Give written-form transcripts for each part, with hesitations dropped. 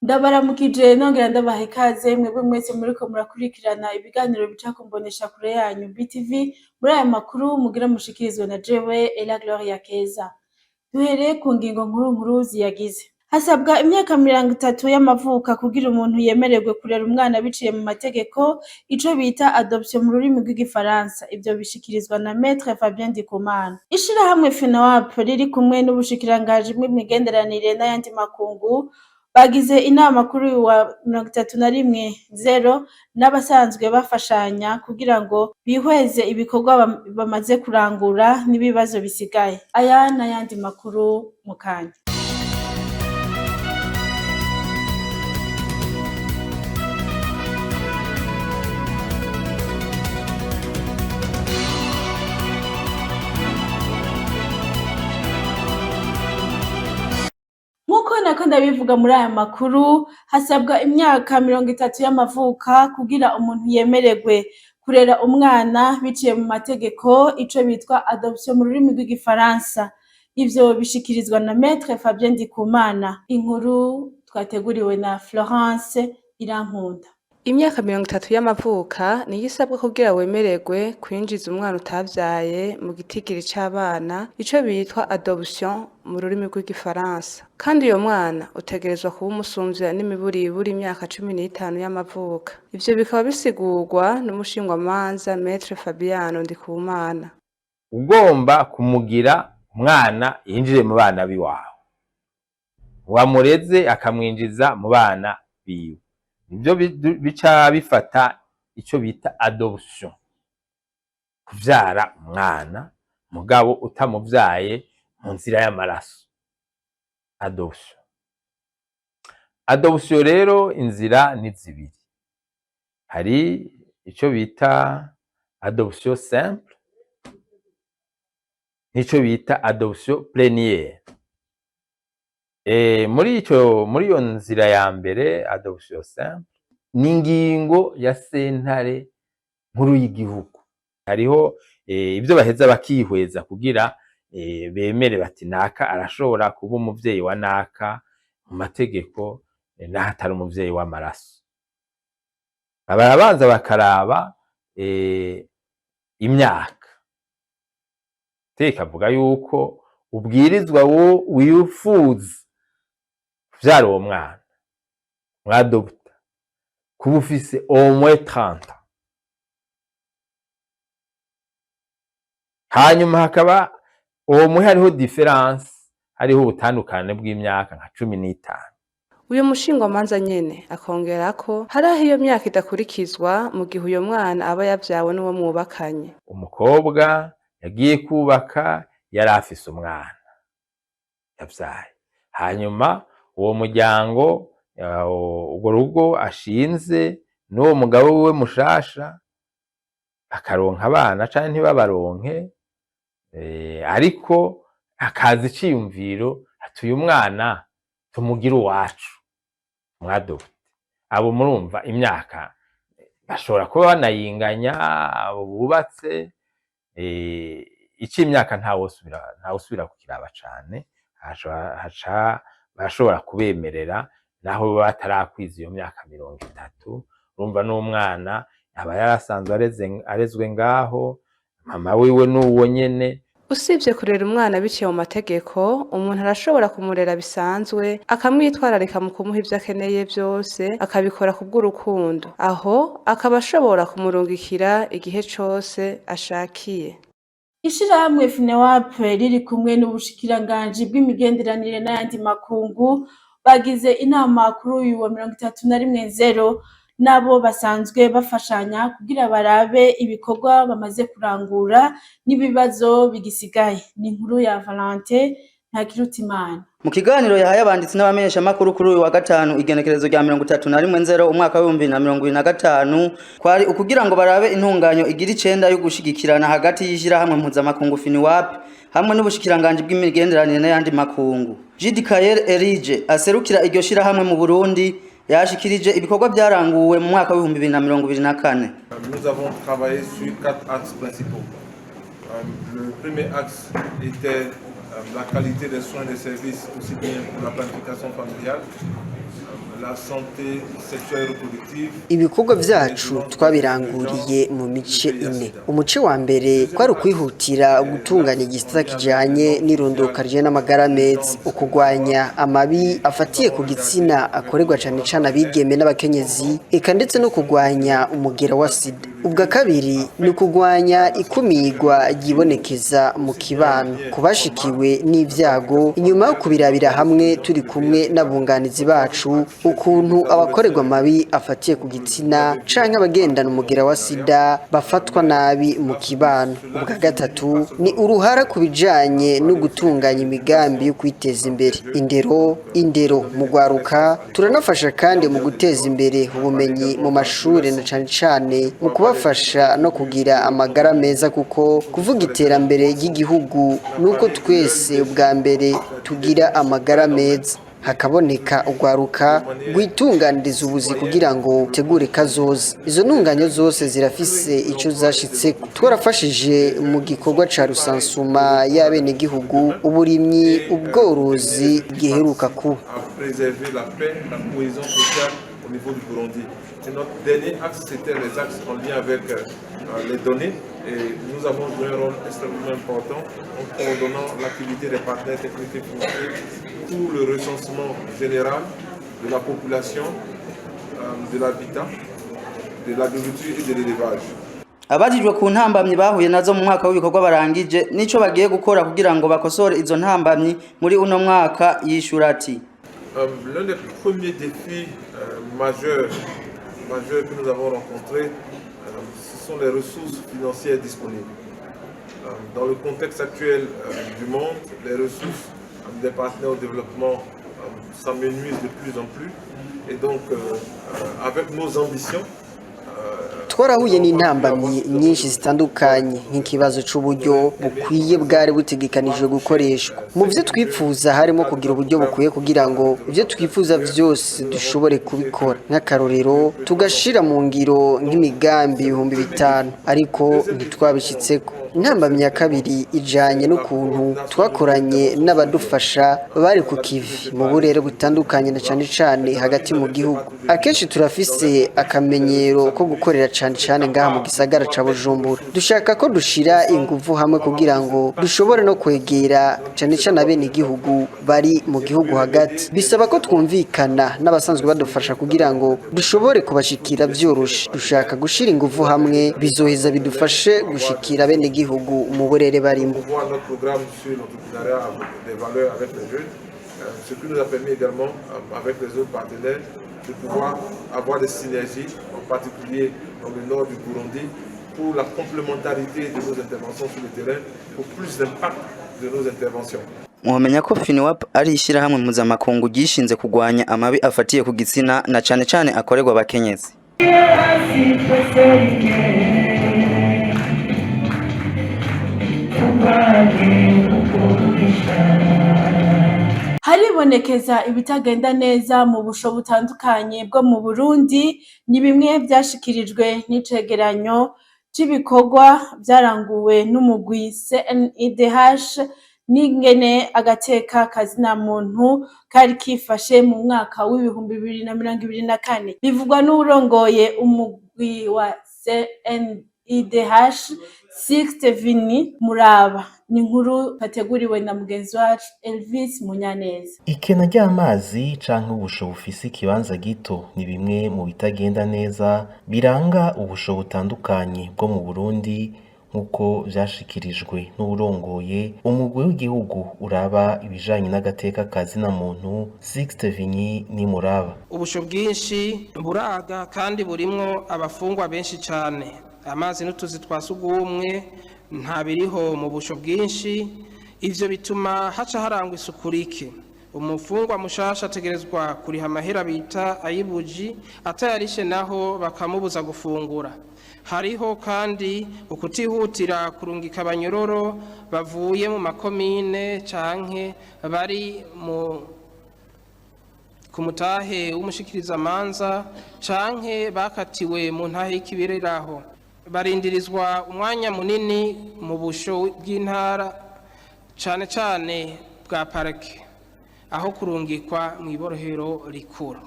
Ndabaramukije nongera ndabaha ikaze mwebwe mwese muriko murakurikirana ibiganiro bica ku mboneshakure yanyu BTV muri aya makuru mugira mushikirizwe na jewe Ella Gloria Keza. Duhereye ku ngingo nkuru ziyagize. Hasabwa imyaka 30 y'amavuka kugira umuntu yemererwe kurera umwana biciye mu mategeko, ico bita adoption mu rurimi rw'igifaransa. Ivyo bishikirizwa na Maître Fabien Ndikumana. Ishirahamwe FENAWAP riri kumwe n'ubushikiranganji bw'imigenderanire n'ayandi makungu bagize inama kuri uyu wa 31/0 n'abasanzwe bafashanya kugira ngo bihweze ibikorwa bamaze kurangura n'ibibazo bisigaye. Aya n'ayandi makuru mu kanya. Nkuko nako ndabivuga muri aya makuru, hasabwa imyaka 30 y'amavuka kugira umuntu yemererwe kurera umwana biciye mu mategeko, ico bitwa adoption mu rurimi rw'igifaransa. Ivyo bishikirizwa na Maître Fabien Ndikumana. Inkuru twateguriwe na Florence Irankunda. Imyaka 30 y'amavuka niyo isabwa kugira wemererwe kwinjiza umwana utavyaye mu gitigiri c'abana, ico bitwa adoption mu rurimi rw'igifaransa. Kandi uyo mwana utegerezwa kuba umusumvya n'imiburiburi imyaka 15 y'amavuka. Ivyo bikaba bisigurwa n'umushingwamanza Maître Fabiano Ndikumana. Ugomba kumugira umwana yinjire mu bana biwawe, wamureze akamwinjiza mu bana biwe. Ibyo bica bifata ico bita adoption, kuvyara umwana mugabo utamuvyaye mu nzira y'amaraso. Adoption rero inzira ni zibiri. Hari ico bita adoption simple nico bita adoption plénière. Muri iyo nzira ya mbere adoption simple ni ingingo ya sentare nkuru y'igihugu. Hariho ivyo baheza bakihweza kugira bemere bati naka arashobora kuba umuvyeyi wa naka mu mategeko naho atari umuvyeyi w'amaraso. Barabanza bakaraba imyaka. Teka avuga yuko ubwirizwa wo wifuza kuvyara uwo mwana mwadopta kuba ufise au moins 30. Hanyuma hakaba uwo muhe hariho difference, hariho ubutandukane bw'imyaka nka 15. Uyo mushingwamanza nyene akongerako hariho iyo myaka idakurikizwa mu gihe uyo mwana aba yavyawe n'uwo mwubakanye. Umukobwa yagiye kubaka yari afise umwana yavyaye, hanyuma uwo muryango urwo rugo ashinze n'uwo mugabo wiwe mushasha akaronka abana canke ntibabaronke, ariko akaza iciyumviro ati uyu mwana tumugira uwacu mwadopte. Abo murumva imyaka bashobora kuba banayinganya, abo bubatse imyaka ntawusubira kukiraba cane, bashobora kubemerera naho batarakwiza iyo myaka 30. Urumva n'umwana aba yarasanzwe arezwe ngaho, mama wiwe n'uwo nyene. Usibye kurera umwana biciye mu mategeko, umuntu arashobora kumurera bisanzwe akamwitwararika mu kumuha ivyo akeneye vyose, akabikora kubw'urukundo. Aho akaba ashobora kumurungikira igihe cose ashakiye. Ishirahamwe FENAWAP riri kumwe n'ubushikiranganji bw'imigenderanire n'ayandi makungu bagize inama kuri uyu wa 31/0 nabo basanzwe bafashanya kugira barabe ibikorwa bamaze kurangura n'ibibazo bigisigaye. Ni inkuru ya Valente Ntakirutimana. Mu kiganiro yahaye abanditsi n'abamenyesha makuru kuri uyu wa gatanu igenekerezo rya 31/0 umwaka wa 2025 kwari ukugira ngo barabe intunganyo igira 9 yo gushigikirana hagati y'ishirahamwe mpuzamakungu FENAWAP hamwe n'ubushikiranganji bw'imigenderanire n'ayandi makungu. Jidikael Erige aserukira iryo shirahamwe mu Burundi yashikirije ibikorwa byaranguwe mu mwaka wa 2024. Nous avons travaillé sur 4 axes principaux. Le premier axe était la qualité des soins et des services, aussi bien pour la planification familiale. la santé sexuelle et reproductive. Ibikorwa vyacu twabiranguriye mu mice ine. Umuce wa mbere kwari ukwihutira gutunganya igisata kijanye n'irondoka rije n'amagara meza, ukugwanya amabi afatiye ku gitsina akorerwa cane cane abigeme n'abakenyezi, eka ndetse no kugwanya umugera wa sida. Ubwa kabiri ni ukugwanya ikumirwa ryibonekeza mu kibano kubashikiwe n'ivyago, inyuma yo kubirabira hamwe turi kumwe n'abunganizi bacu ukuntu abakorerwa amabi afatiye ku gitsina canke abagendana umugera wa sida bafatwa nabi mu kibano. Ubwa gatatu ni uruhara ku bijanye no gutunganya imigambi yo kwiteza imbere. Indero mu gwaruka turanafasha kandi mu guteza imbere ubumenyi mu mashure na cane cane mu kubafasha no kugira amagara meza, kuko kuvuga iterambere ry'igihugu nuko twese ubwa mbere tugira amagara meza, hakaboneka ugwaruka rwitunganiriza ubuzi kugira ngo tegure kazoza. Izo ntunganyo zose zirafise ico zashitse. Twarafashije mu gikorwa ca rusansuma y'abenegihugu, uburimyi, ubworozi giheruka kuba. Au niveau du Burundi. Et notre dernier axe, c'était les axes en lien avec les données. Et nous avons joué un rôle extrêmement important en coordonnant l'activité des partenaires techniques et financiers pour le recensement général de la population, de l'habitat, de l'agriculture et de l'élevage. Abajijwe ku ntambamyi bahuye nazo mu mwaka w'ibikorwa barangije nico bagiye gukora kugira ngo bakosore izo ntambamyi muri uno mwaka, yishura ati l'un des premiers défis majeurs que nous avons rencontrés, ce sont les ressources financières disponibles. Dans le contexte actuel du monde, les ressources des partenaires au développement s'amenuisent de plus en plus. Et donc, avec nos ambitions, twarahuye n'intambamyi nyinshi zitandukanye nk'ikibazo c'uburyo bukwiye bwari butegekanijwe gukoreshwa. Mu byo twifuza harimo kugira uburyo bukwiye kugira ngo ibyo twifuza byose dushobore kubikora. Nk'akarorero tugashira mu ngiro nk'imigambi 5,000 ariko ntitwabishitseko. Intambamyi ya kabiri ijanye n'ukuntu twakoranye n'abadufasha bari ku kivi mu burere butandukanye na cane cane hagati mu gihugu. Akenshi turafise akamenyero ko gukorera cane cane ngaha mu gisagara ca Bujumbura. Dushaka ko dushira inguvu hamwe kugira ngo dushobore no kwegera cane cane abene igihugu bari mu gihugu hagati. Bisaba ko twumvikana n'abasanzwe badufasha kugira ngo dushobore kubashikira vyoroshe. Dushaka gushira inguvu hamwe bizoheza bidufashe gushikira abene igihugu mu burere barimo. Notre programme sur l'entrepreneuriat des valeurs avec les jeunes, ce qui nous a permis également avec les autres partenaires de pouvoir avoir des synergies, en particulier dans le nord du Burundi, pour la complémentarité de nos interventions sur le terrain, pour plus d'impact de nos interventions. Mwamenya ko FINWAP ari ishyirahamwe mpuzamakungu gishinze kugwanya amabi afatiye ku gitsina na cane cane akorerwa abakenyezi. Haribonekeza ibitagenda neza mu busho butandukanye bwo mu Burundi, ni bimwe byashikirijwe n'icegeranyo c'ibikorwa byaranguwe n'umugwi CNIDH n'ingene agateka kazina muntu kari kifashe mu mwaka w'ibihumbi 2024. Bivugwa n'urongoye umugwi wa CNIDH Sixte Vini Muraba. Ni inkuru kateguriwe na mugenzi wacu Elvis Munyaneza. Ikena ry'amazi canke ubusho bufise ikibanza gito ni bimwe mu bitagenda neza biranga ubusho butandukanye bwo mu Burundi, nkuko vyashikirijwe n'urongoye umugwi w'igihugu uraba ibijanye n'agateka kazina muntu Sixte Vini Muraba. Ubusho bwinshi buraga kandi burimwo abafungwa benshi cane. Amazi n'utuzi twasugumwe nta biriho mu busho bwinshi, ivyo bituma haca harangwa isuku rike. Umufungwa mushasha ategerezwa kuriha amahera bita ayibuji, atayarishe naho bakamubuza gufungura. Hariho kandi ukutihutira kurungika abanyororo bavuye mu makomine canke bari ku mutahe w'umushikiriza manza canke bakatiwe mu ntahe y'ikibiriraho. Barindirizwa umwanya munini mu busho bw'intara cane cane bwa parike, aho kurungikwa mu iborohero rikuru.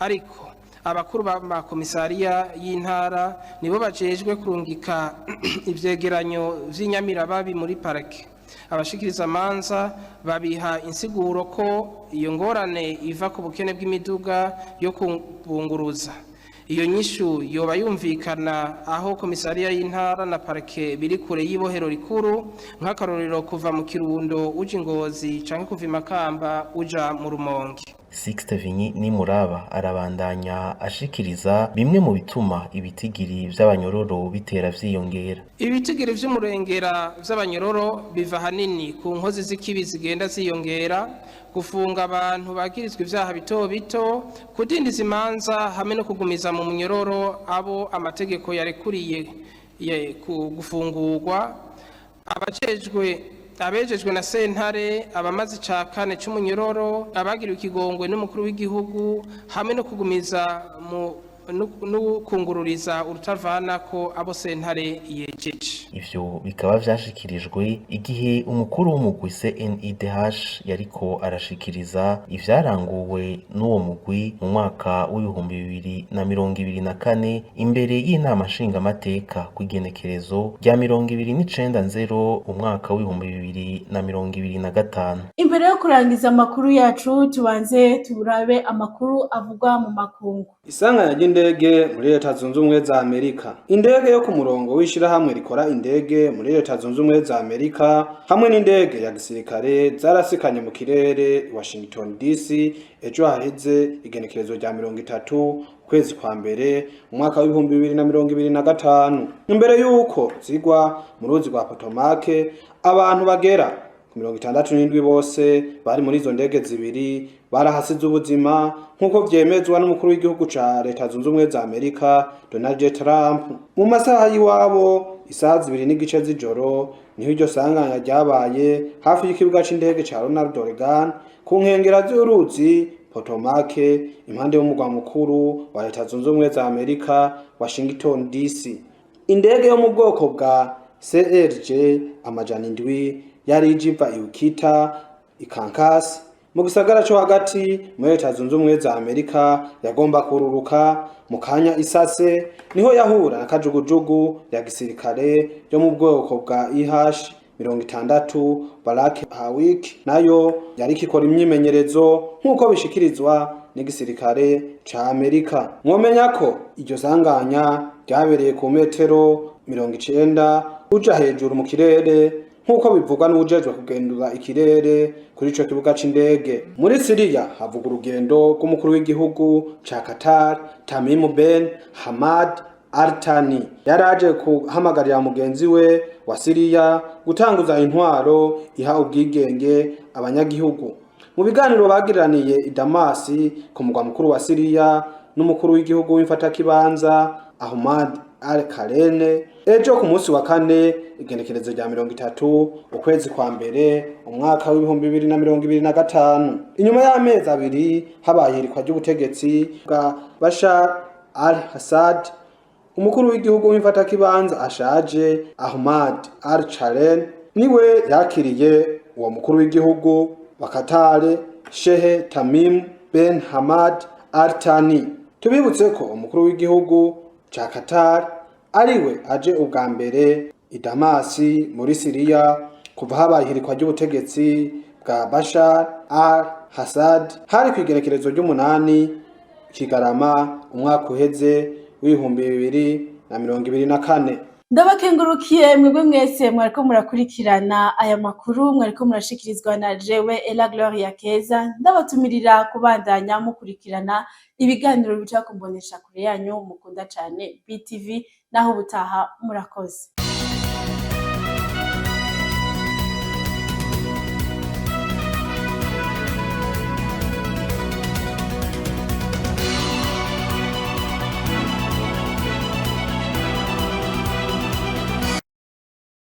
ariko abakuru b'amakomisariya y'intara nibo bajejwe kurungika ivyegeranyo vy'inyamirababi muri parike. Abashikiriza amanza babiha insiguro ko iyo ngorane iva ku bukene bw'imiduga yo kubunguruza. Iyo nyishu yoba yumvikana aho komisariya y'intara na parike biri kure y'ibohero rikuru, nk'akarorero kuva mu Kirundo uja Ngozi canke kuva i Makamba uja mu Rumonge. Sixte Vinyi Nimuraba arabandanya ashikiriza bimwe mu bituma ibitigiri vy'abanyororo bitera vyiyongera. Ibitigiri vy'umurengera vy'abanyororo biva hanini ku nkozi z'ikibi zigenda ziyongera, gufunga abantu bagirizwa ivyaha bito bito, kudindiza imanza hamwe no kugumiza mu munyororo abo amategeko yarekuriye gufungurwa. Abejejwe na sentare, abamaze ica kane c'umunyororo, abagiriwe ikigongwe n'umukuru w'igihugu hamwe no kugumiza no kungururiza urutavanako abo sentare yejeje. Ivyo bikaba vyashikirijwe igihe umukuru w'umugwi CNIDH yariko arashikiriza ivyaranguwe n'uwo mugwi mu mwaka w'2024 imbere y'inama nshingamateka kw'igenekerezo rya 29/0 umwaka w'2025. Imbere yo kurangiza amakuru yacu tubanze turabe amakuru avugwa mu makungu. Isanganya ry'indege muri Leta Zunze Ubumwe za Amerika. Indege yo ku murongo w'ishirahamwe rikora indege muri Leta Zunze Ubumwe za Amerika hamwe n'indege ya gisirikare zarasikanye mu kirere Washington DC ejo haheze igenekerezo rya 30 kwezi kwa mbere umwaka w'2025. Imbere yuko zigwa mu ruzi rwa Potomac, abantu bagera ku 67 bose bari muri izo ndege zibiri barahasize ubuzima nk'uko vyemezwa n'umukuru w'igihugu ca Leta Zunze Ubumwe za Amerika Donald Trump. Mu masaha y'iwabo isaha 2:30 z'ijoro niho iryo sanganya ryabaye hafi y'ikibuga c'indege ca Ronald Reagan ku nkengera z'uruzi Potomac impande y'umugwa mukuru wa Leta Zunze Ubumwe za Amerika Washington DC. Indege yo mu bwoko bwa CRJ amajana 7 yari ijiva Iwukita Ikankasi mu gisagara cyo hagati muri Leta Zunze Ubumwe za Amerika yagomba kururuka mu kanya isase niho yahura na kajugujugu ya gisirikare yo mu bwoko bwa IH-60 Black Hawk nayo yari kikora imyimenyerezo nk'uko bishikirizwa n'igisirikare ca Amerika. Mwomenya ko iryo sanganya ryabereye ku metero 90 uja hejuru mu kirere nk'uko bivugwa n'ujejwe kugendura ikirere kuri ico kibuga c'indege. Muri Syria havuga urugendo rw'umukuru w'igihugu ca Qatar Tamim Ben Hamad Al Thani yaraje kuhamagarira mugenzi we wa Syria gutanguza intwaro iha ubwigenge abanyagihugu. Mu biganiro bagiraniye i Damasi ku mugwa mukuru wa Syria n'umukuru w'igihugu w'imfatakibanza Ahmad Al-Karene ejo ku munsi wa kane igenekerezo rya 30 ukwezi kwa mbere umwaka w'2025. Inyuma y'amezi abiri habaye irikwa ry'ubutegetsi bwa Bashar al-Assad, umukuru w'igihugu w'imfatakibanza ashaje Ahmad Al-Charene niwe yakiriye uwo mukuru w'igihugu wa Qatar Sheikh Tamim Ben Hamad Al Thani. Tubibutse ko umukuru w'igihugu ca Qatar ariwe aje ubwa mbere i Damasi muri Syria kuva habaye irikwa ry'ubutegetsi bwa Bashar al-Assad hari kwigerekerezo ry'umunani Kigarama umwaka uheze w'2024. Ndabakengurukiye mwebwe mwese mwariko murakurikirana aya makuru, mwariko murashikirizwa na jewe Ella Gloria Keza. Ndabatumirira kubandanya mukurikirana ibiganiro bica kumbonesha kure yanyu mukunda cane BTV, naho ubutaha murakoze.